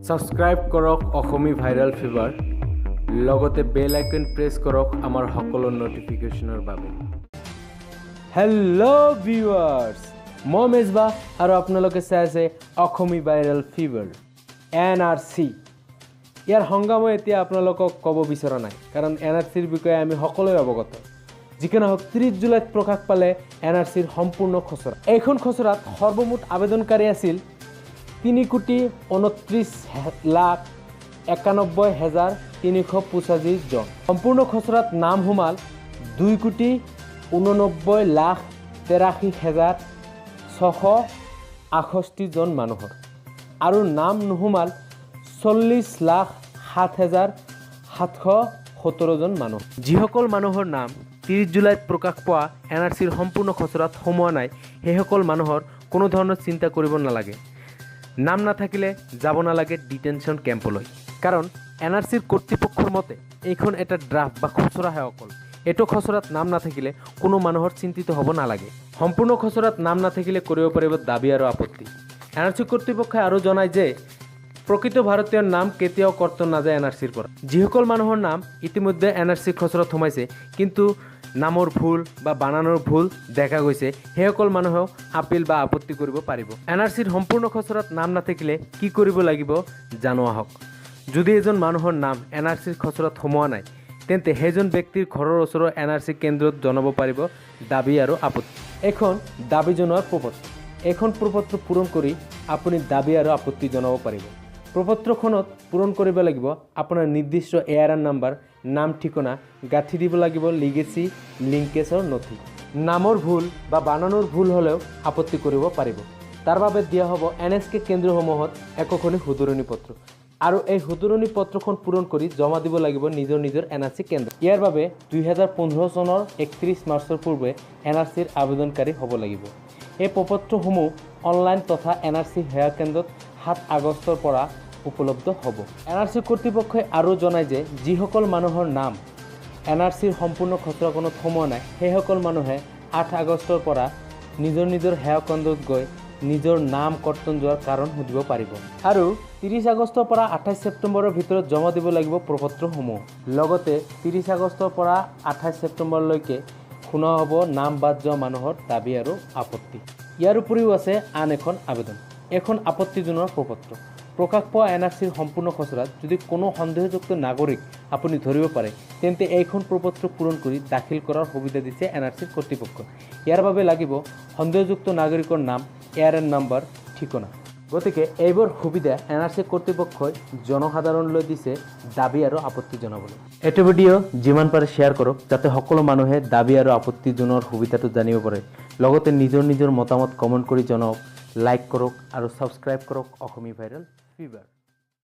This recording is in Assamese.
সাবস্ক্ৰাইব কৰক অসমী ভাইৰেল ফিভাৰ লগতে বেল আইকন প্ৰেছ কৰক আমাৰ সকলো নটিফিকেশ্যনৰ বাবে। হেল্ল' ভিউৱাৰ্ছ, মই মেজবা আৰু আপোনালোকে চাই আছে অসমী ভাইৰেল ফিভাৰ NRC। ইয়াৰ সংজ্ঞা মই এতিয়া আপোনালোকক ক'ব বিচৰা নাই, কাৰণ NRCৰ বিষয়ে আমি সকলোৱে অৱগত। যিকি নহওক 30 জুলাইত প্ৰকাশ পালে NRCৰ সম্পূৰ্ণ খচৰা। এইখন খচৰাত সৰ্বমুঠ আবেদনকাৰী আছিল 3,29,91,385 জন। সম্পূৰ্ণ খচৰাত নাম সোমাল 2,89,83,668 জন মানুহৰ, আৰু নাম নোসোমাল 40,07,717 জন মানুহ। যিসকল মানুহৰ নাম 30 জুলাইত প্ৰকাশ পোৱা NRCৰ সম্পূৰ্ণ খচৰাত সোমোৱা নাই, সেইসকল মানুহৰ কোনো ধৰণৰ চিন্তা কৰিব নালাগে। নাম নাথাকিলে যাব নালাগে ডিটেনশ্যন কেম্পলৈ, কাৰণ NRCৰ কৰ্তৃপক্ষৰ মতে এইখন এটা ড্ৰাফট বা খচৰাহে অকল। এইটো খচৰাত নাম নাথাকিলে কোনো মানুহৰ চিন্তিত হ'ব নালাগে। সম্পূৰ্ণ খচৰাত নাম নাথাকিলে কৰিব পাৰিব দাবী আৰু আপত্তি। NRC কৰ্তৃপক্ষই আৰু জনায় যে প্ৰকৃত ভাৰতীয়ৰ নাম কেতিয়াও কৰ্তন নাযায় NRCৰ পৰা। যিসকল মানুহৰ নাম ইতিমধ্যে NRCৰ খচৰাত সোমাইছে কিন্তু নামৰ ভুল বা বানানৰ ভুল দেখা গৈছে, সেইসকল মানুহেও আপিল বা আপত্তি কৰিব পাৰিব। NRCৰ সম্পূৰ্ণ খচৰাত নাম নাথাকিলে কি কৰিব লাগিব জানো আহক। যদি এজন মানুহৰ নাম NRCৰ খচৰাত সোমোৱা নাই, তেন্তে সেইজন ব্যক্তিৰ ঘৰৰ ওচৰৰ NRC কেন্দ্ৰত জনাব পাৰিব দাবী আৰু আপত্তি। এখন দাবী জনোৱাৰ প্ৰপত্ৰ। এইখন প্ৰপত্ৰ পূৰণ কৰি আপুনি দাবী আৰু আপত্তি জনাব পাৰিব। প্ৰপত্ৰখনত পূৰণ কৰিব লাগিব আপোনাৰ নিৰ্দিষ্ট ARN নাম্বাৰ, নাম ঠিকনা, গাঁঠি দিব লাগিব লিগেচি লিংকেজৰ নথি। নামৰ ভুল বা বানানৰ ভুল হ'লেও আপত্তি কৰিব পাৰিব। তাৰ বাবে দিয়া হ'ব NSK কেন্দ্ৰসমূহত একোখনি শুধৰণি পত্ৰ, আৰু এই শুধৰণি পত্ৰখন পূৰণ কৰি জমা দিব লাগিব নিজৰ NRC কেন্দ্ৰ। ইয়াৰ বাবে 2015 চনৰ 31 মাৰ্চৰ পূৰ্বে NRCৰ আবেদনকাৰী হ'ব লাগিব। এই প্ৰপত্ৰসমূহ অনলাইন তথা NRC সেৱা কেন্দ্ৰত 7 আগষ্টৰ পৰা উপলব্ধ হ'ব। NRC কৰ্তৃপক্ষই আৰু জনায় যে যিসকল মানুহৰ নাম NRCৰ সম্পূৰ্ণ খচৰাখনত সোমোৱা নাই, সেইসকল মানুহে 8 আগষ্টৰ পৰা নিজৰ সেৱা কেন্দ্ৰত গৈ নিজৰ নাম কৰ্তন যোৱাৰ কাৰণ সুধিব পাৰিব। আৰু 30 আগষ্টৰ পৰা 28 ছেপ্টেম্বৰৰ ভিতৰত জমা দিব লাগিব প্ৰপত্ৰসমূহ। লগতে 30 আগষ্টৰ পৰা 28 ছেপ্টেম্বৰলৈকে শুনা হ'ব নাম বাদ যোৱা মানুহৰ দাবী আৰু আপত্তি। ইয়াৰ উপৰিও আছে আন এখন আবেদন, এখন আপত্তি জনোৱাৰ প্ৰপত্ৰ। প্ৰকাশ পোৱা NRCৰ সম্পূৰ্ণ খচৰাত যদি কোনো সন্দেহযুক্ত নাগৰিক আপুনি ধৰিব পাৰে, তেন্তে এইখন প্ৰপত্ৰ পূৰণ কৰি দাখিল কৰাৰ সুবিধা দিছে NRCৰ কৰ্তৃপক্ষ। ইয়াৰ বাবে লাগিব সন্দেহযুক্ত নাগৰিকৰ নাম, ARN নাম্বাৰ, ঠিকনা। গতিকে এইবোৰ সুবিধা NRC কৰ্তৃপক্ষই জনসাধাৰণলৈ দিছে দাবী আৰু আপত্তি জনাবলৈ। এইটো ভিডিঅ' যিমান পাৰে শ্বেয়াৰ কৰক, যাতে সকলো মানুহে দাবী আৰু আপত্তি জনোৱাৰ সুবিধাটো জানিব পাৰে। লগতে নিজৰ মতামত কমেণ্ট কৰি জনাওক, লাইক কৰক আৰু ছাবস্ক্ৰাইব কৰক অসমী ভাইৰেল ফিভাৰ।